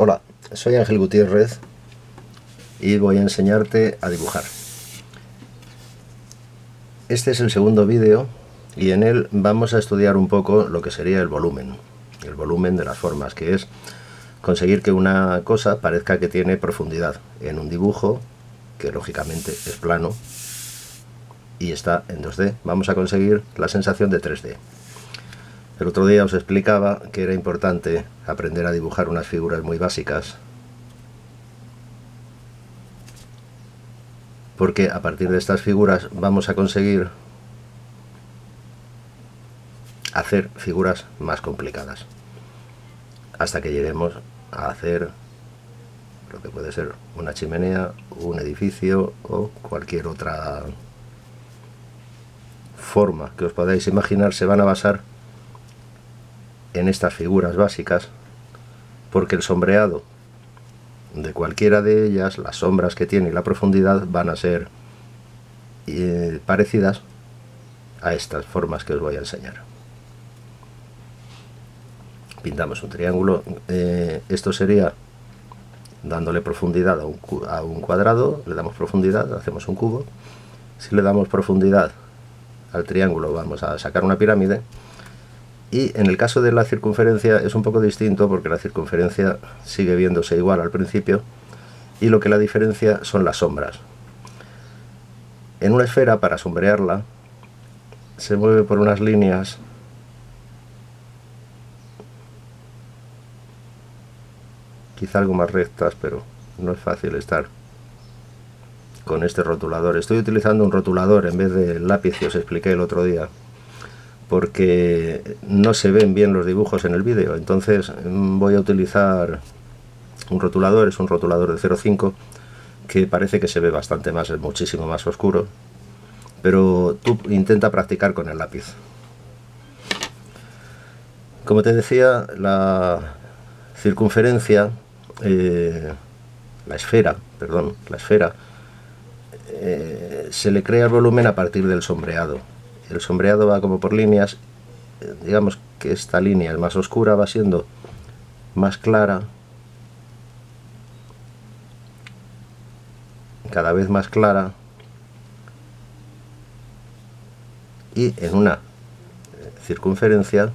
Hola, soy Ángel Gutiérrez y voy a enseñarte a dibujar. Este es el segundo vídeo y en él vamos a estudiar un poco lo que sería el volumen de las formas, que es conseguir que una cosa parezca que tiene profundidad en un dibujo que lógicamente es plano y está en 2D. Vamos a conseguir la sensación de 3D. El otro día os explicaba que era importante aprender a dibujar unas figuras muy básicas, porque a partir de estas figuras vamos a conseguir hacer figuras más complicadas, hasta que lleguemos a hacer lo que puede ser una chimenea, un edificio o cualquier otra forma que os podáis imaginar. Se van a basar en estas figuras básicas, porque el sombreado de cualquiera de ellas, las sombras que tiene y la profundidad van a ser parecidas a estas formas que os voy a enseñar. Pintamos un triángulo, esto sería dándole profundidad a un cuadrado, le damos profundidad, hacemos un cubo. Si le damos profundidad al triángulo vamos a sacar una pirámide. Y en el caso de la circunferencia es un poco distinto, porque la circunferencia sigue viéndose igual al principio y lo que la diferencia son las sombras. En una esfera, para sombrearla, se mueve por unas líneas quizá algo más rectas, pero no es fácil estar con este rotulador. Estoy utilizando un rotulador en vez del lápiz que os expliqué el otro día, porque no se ven bien los dibujos en el vídeo. Entonces voy a utilizar un rotulador, es un rotulador de 0,5 que parece que se ve bastante más, es muchísimo más oscuro, pero tú intenta practicar con el lápiz. Como te decía, la circunferencia, la esfera, se le crea el volumen a partir del sombreado. El sombreado va como por líneas. Digamos que esta línea es más oscura, va siendo más clara, cada vez más clara, y en una circunferencia,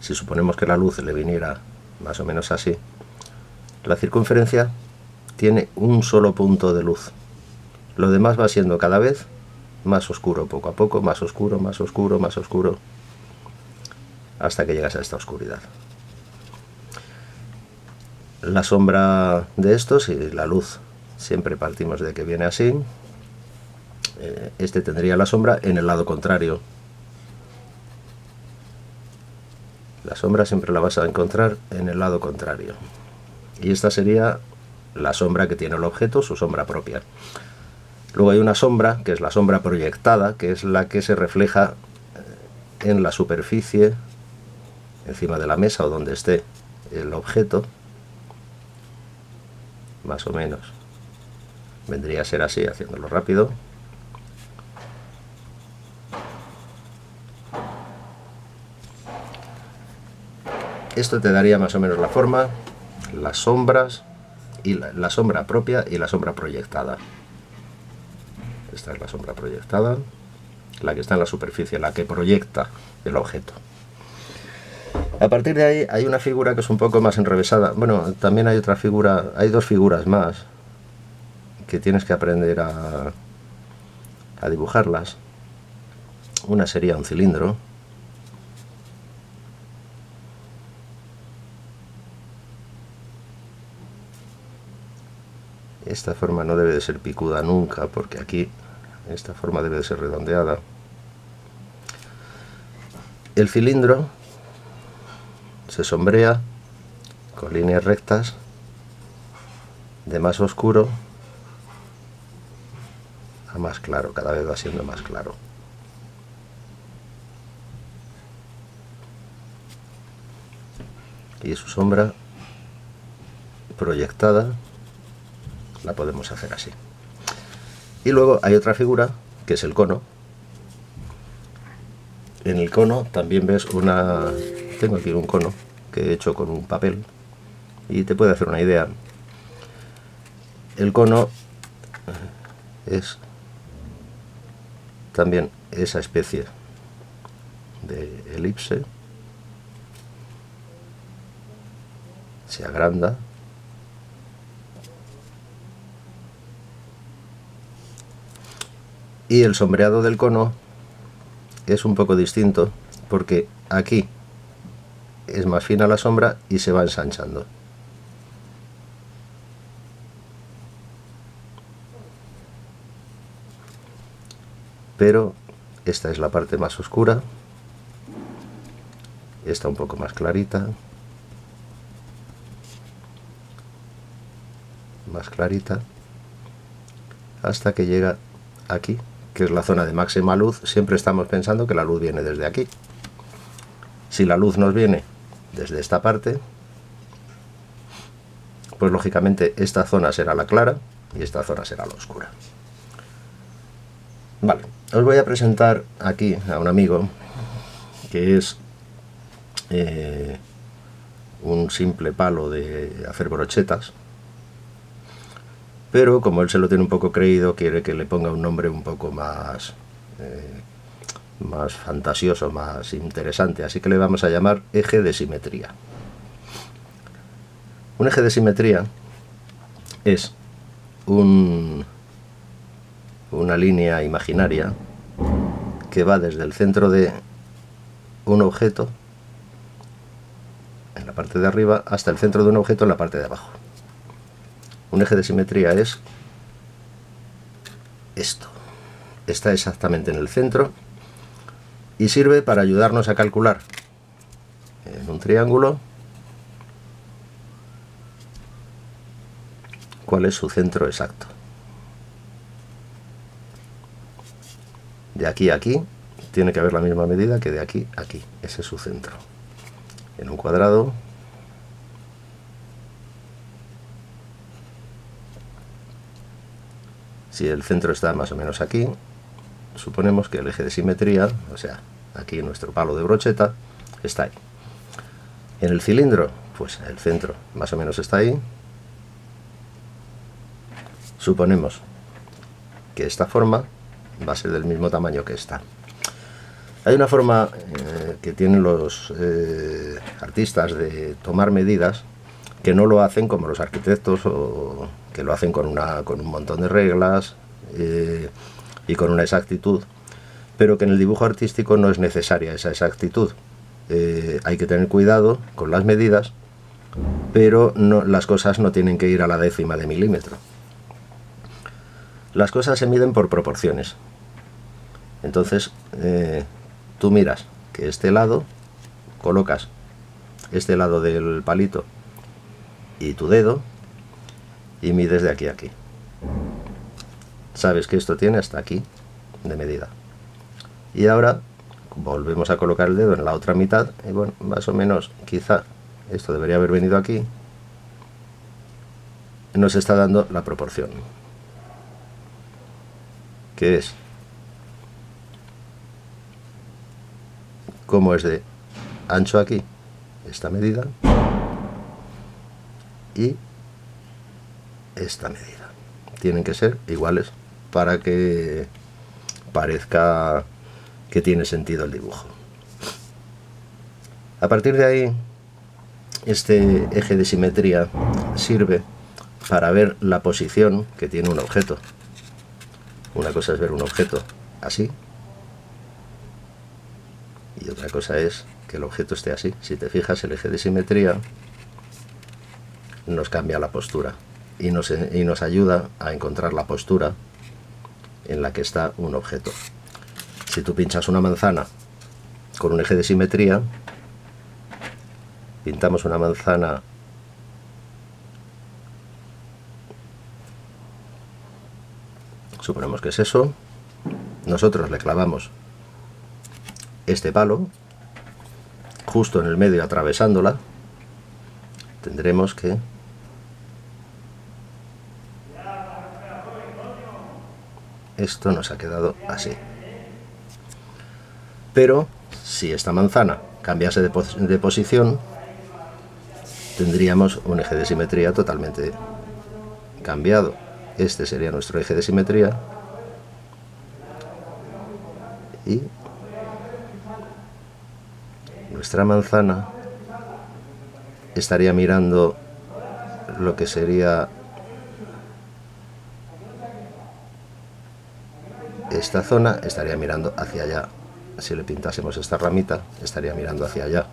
si suponemos que la luz le viniera más o menos así, la circunferencia tiene un solo punto de luz. Lo demás va siendo cada vez más oscuro, poco a poco, más oscuro, más oscuro, más oscuro, hasta que llegas a esta oscuridad. La sombra de estos y la luz, siempre partimos de que viene así. Este tendría la sombra en el lado contrario. La sombra siempre la vas a encontrar en el lado contrario. Y esta sería la sombra que tiene el objeto, su sombra propia. Luego hay una sombra, que es la sombra proyectada, que es la que se refleja en la superficie, encima de la mesa o donde esté el objeto. Más o menos vendría a ser así, haciéndolo rápido. Esto te daría más o menos la forma, las sombras, y la sombra propia y la sombra proyectada. Esta es la sombra proyectada, la que está en la superficie, la que proyecta el objeto. A partir de ahí hay una figura que es un poco más enrevesada. Bueno, también hay otra figura, hay dos figuras más que tienes que aprender a dibujarlas. Una sería un cilindro. Esta forma no debe de ser picuda nunca, porque aquí esta forma debe de ser redondeada. El cilindro se sombrea con líneas rectas, de más oscuro a más claro, cada vez va siendo más claro. Y su sombra proyectada la podemos hacer así. Y luego hay otra figura, que es el cono. En el cono también ves una tengo aquí un cono que he hecho con un papel y te puede hacer una idea. El cono es también esa especie de elipse, se agranda y el sombreado del cono es un poco distinto porque aquí es más fina la sombra y se va ensanchando. Pero esta es la parte más oscura, esta un poco más clarita, hasta que llega aquí, que es la zona de máxima luz. Siempre estamos pensando que la luz viene desde aquí. Si la luz nos viene desde esta parte, pues lógicamente esta zona será la clara y esta zona será la oscura. Vale, os voy a presentar aquí a un amigo que es un simple palo de hacer brochetas, pero como él se lo tiene un poco creído, quiere que le ponga un nombre un poco más fantasioso, más interesante, así que le vamos a llamar eje de simetría. Un eje de simetría es una línea imaginaria que va desde el centro de un objeto en la parte de arriba hasta el centro de un objeto en la parte de abajo. Un eje de simetría es esto. Está exactamente en el centro y sirve para ayudarnos a calcular en un triángulo cuál es su centro exacto. De aquí a aquí tiene que haber la misma medida que de aquí a aquí. Ese es su centro. En un cuadrado, si el centro está más o menos aquí, suponemos que el eje de simetría, o sea, aquí nuestro palo de brocheta, está ahí. En el cilindro, pues el centro más o menos está ahí. Suponemos que esta forma va a ser del mismo tamaño que esta. Hay una forma que tienen los artistas de tomar medidas que no lo hacen como los arquitectos, o que lo hacen con un montón de reglas y con una exactitud, pero que en el dibujo artístico no es necesaria esa exactitud. Hay que tener cuidado con las medidas, pero las cosas no tienen que ir a la décima de milímetro. Las cosas se miden por proporciones. Entonces, tú miras que este lado, colocas este lado del palito y tu dedo y mides de aquí a aquí. Sabes que esto tiene hasta aquí de medida. Y ahora volvemos a colocar el dedo en la otra mitad y bueno, más o menos, quizá esto debería haber venido aquí. Nos está dando la proporción, que es como es de ancho aquí esta medida y esta medida. Tienen que ser iguales para que parezca que tiene sentido el dibujo. A partir de ahí, este eje de simetría sirve para ver la posición que tiene un objeto. Una cosa es ver un objeto así y otra cosa es que el objeto esté así. Si te fijas, el eje de simetría nos cambia la postura y nos ayuda a encontrar la postura en la que está un objeto. Si tú pinchas una manzana con un eje de simetría, pintamos una manzana suponemos que es eso, nosotros le clavamos este palo justo en el medio atravesándola, tendremos que esto nos ha quedado así. Pero si esta manzana cambiase de posición, tendríamos un eje de simetría totalmente cambiado. Este sería nuestro eje de simetría y nuestra manzana estaría mirando lo que sería esta zona, estaría mirando hacia allá. Si le pintásemos esta ramita, estaría mirando hacia allá.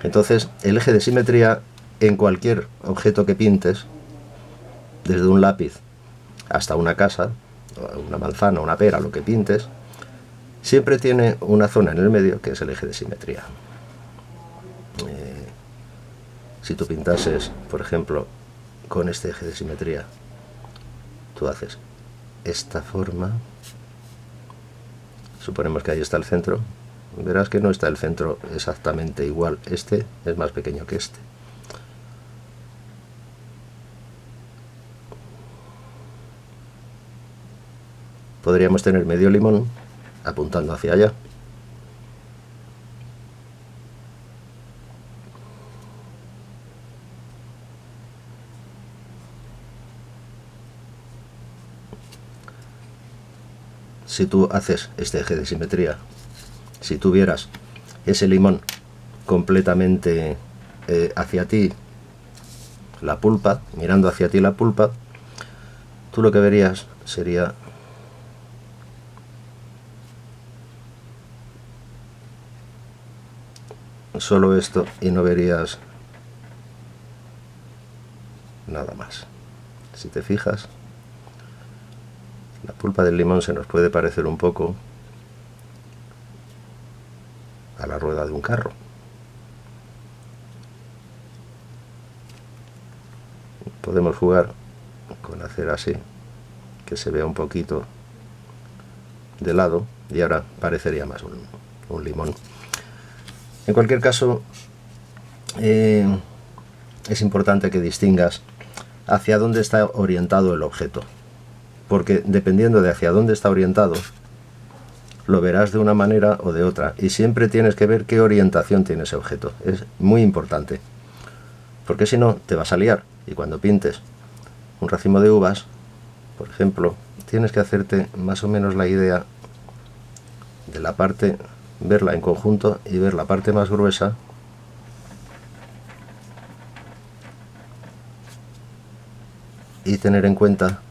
Entonces, el eje de simetría en cualquier objeto que pintes, desde un lápiz hasta una casa, una manzana, una pera, lo que pintes, siempre tiene una zona en el medio que es el eje de simetría. Si tú pintases, por ejemplo, con este eje de simetría, tú haces esta forma, suponemos que ahí está el centro, verás que no está el centro exactamente igual, este es más pequeño que este. Podríamos tener medio limón apuntando hacia allá. Si tú haces este eje de simetría, si tuvieras ese limón completamente hacia ti, la pulpa, mirando hacia ti la pulpa, tú lo que verías sería solo esto y no verías nada más. Si te fijas, la pulpa del limón se nos puede parecer un poco a la rueda de un carro. Podemos jugar con hacer así, que se vea un poquito de lado, y ahora parecería más un limón. En cualquier caso, es importante que distingas hacia dónde está orientado el objeto, porque dependiendo de hacia dónde está orientado, lo verás de una manera o de otra, y siempre tienes que ver qué orientación tiene ese objeto. Es muy importante, porque si no te vas a liar, y cuando pintes un racimo de uvas, por ejemplo, tienes que hacerte más o menos la idea de la parte, verla en conjunto y ver la parte más gruesa y tener en cuenta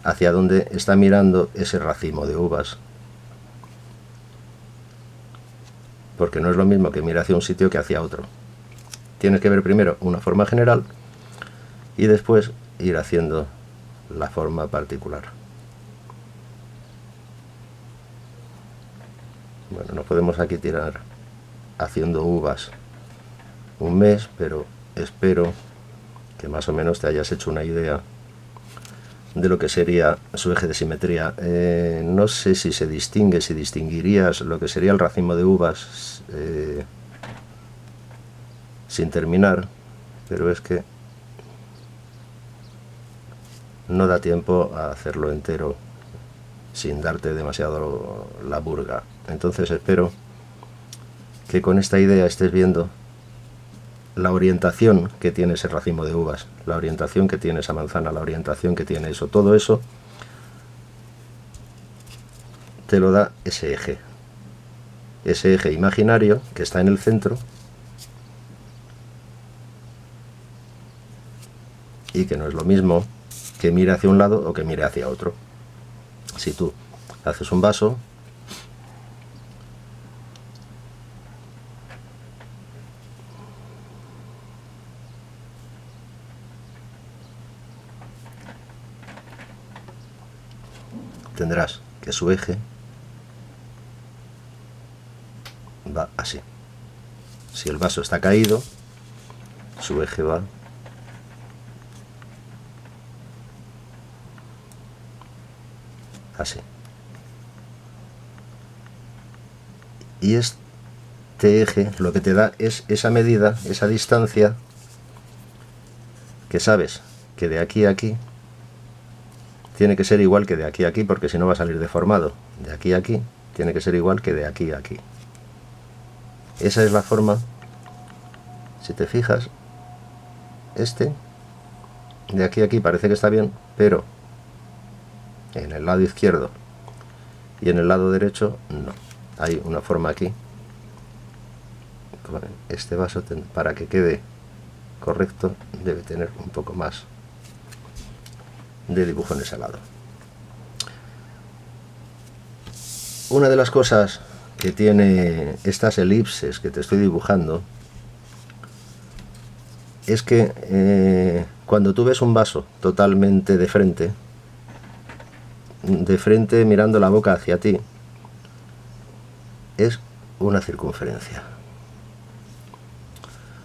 hacia dónde está mirando ese racimo de uvas, porque no es lo mismo que mire hacia un sitio que hacia otro. Tienes que ver primero una forma general y después ir haciendo la forma particular. Bueno, no podemos aquí tirar haciendo uvas un mes, pero espero que más o menos te hayas hecho una idea de lo que sería su eje de simetría. No sé si se distingue, si distinguirías lo que sería el racimo de uvas sin terminar, pero es que no da tiempo a hacerlo entero sin darte demasiado la burga. Entonces espero que con esta idea estés viendo la orientación que tiene ese racimo de uvas, la orientación que tiene esa manzana, la orientación que tiene eso, todo eso te lo da ese eje imaginario que está en el centro y que no es lo mismo que mire hacia un lado o que mire hacia otro. Si tú haces un vaso, tendrás que su eje va así. Si el vaso está caído, su eje va así. Y este eje lo que te da es esa medida, esa distancia, que sabes que de aquí a aquí tiene que ser igual que de aquí a aquí, porque si no va a salir deformado. De aquí a aquí tiene que ser igual que de aquí a aquí. Esa es la forma, si te fijas, de aquí a aquí parece que está bien, pero en el lado izquierdo y en el lado derecho no. Hay una forma aquí. Este vaso, para que quede correcto, debe tener un poco más de dibujo en ese lado. Una de las cosas que tiene estas elipses que te estoy dibujando es que cuando tú ves un vaso totalmente de frente mirando la boca hacia ti, es una circunferencia.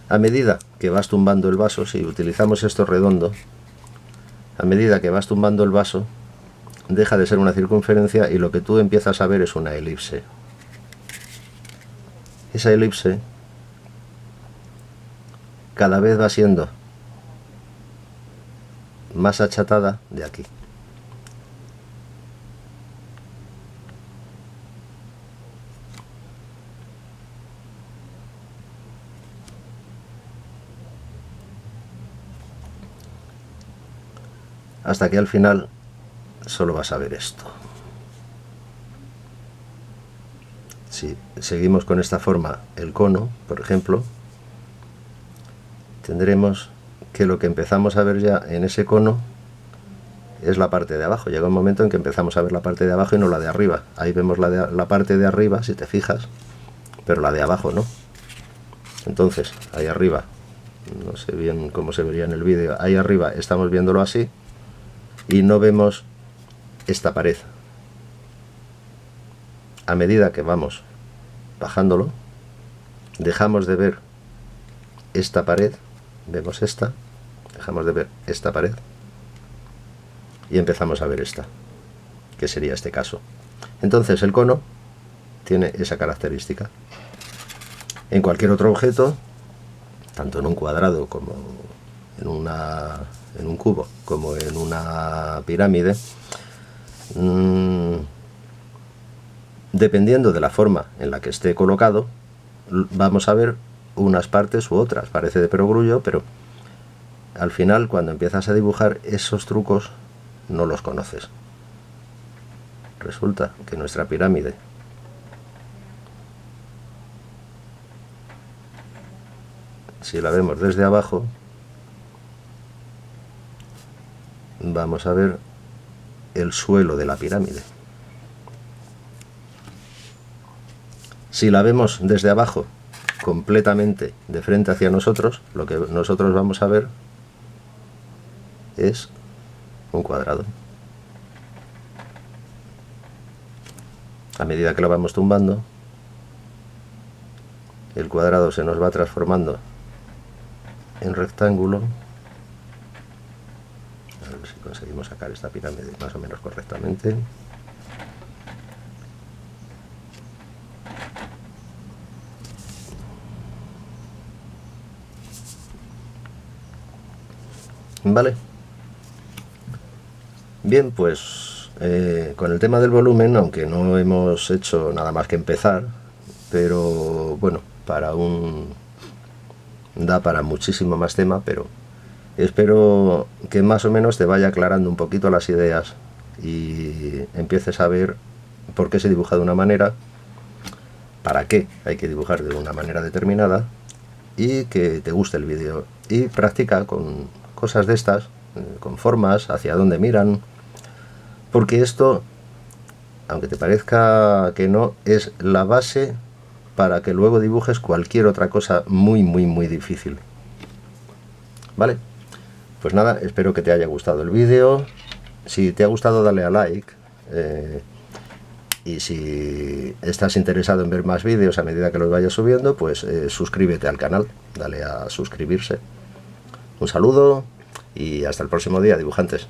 A medida que vas tumbando el vaso, si utilizamos esto redondo, a medida que vas tumbando el vaso, deja de ser una circunferencia y lo que tú empiezas a ver es una elipse. Esa elipse cada vez va siendo más achatada de aquí. Hasta que al final solo vas a ver esto. Si seguimos con esta forma, el cono, por ejemplo, tendremos que lo que empezamos a ver ya en ese cono es la parte de abajo. Llega un momento en que empezamos a ver la parte de abajo y no la de arriba. Ahí vemos la parte de arriba, si te fijas, pero la de abajo no. Entonces, ahí arriba, no sé bien cómo se vería en el vídeo, ahí arriba estamos viéndolo así y no vemos esta pared. A medida que vamos bajándolo, dejamos de ver esta pared, vemos esta, dejamos de ver esta pared y empezamos a ver esta, que sería este caso. Entonces el cono tiene esa característica. En cualquier otro objeto, tanto en un cuadrado como en un cubo, como en una pirámide, dependiendo de la forma en la que esté colocado, vamos a ver unas partes u otras. Parece de perogrullo, pero al final, cuando empiezas a dibujar, esos trucos no los conoces. Resulta que nuestra pirámide si la vemos desde abajo, vamos a ver el suelo de la pirámide. Si la vemos desde abajo, completamente de frente hacia nosotros, lo que nosotros vamos a ver es un cuadrado. A medida que lo vamos tumbando, el cuadrado se nos va transformando en rectángulo. A ver si conseguimos sacar esta pirámide más o menos correctamente. Vale. Bien, pues con el tema del volumen, aunque no hemos hecho nada más que empezar, pero bueno, da para muchísimo más tema, pero espero que más o menos te vaya aclarando un poquito las ideas y empieces a ver por qué se dibuja de una manera, para qué hay que dibujar de una manera determinada, y que te guste el vídeo y practica con cosas de estas, con formas, hacia dónde miran, porque esto, aunque te parezca que no, es la base para que luego dibujes cualquier otra cosa muy difícil. Vale, pues nada, espero que te haya gustado el vídeo. Si te ha gustado, dale a like, y si estás interesado en ver más vídeos a medida que los vaya subiendo, pues suscríbete al canal, dale a suscribirse. Un saludo y hasta el próximo día, dibujantes.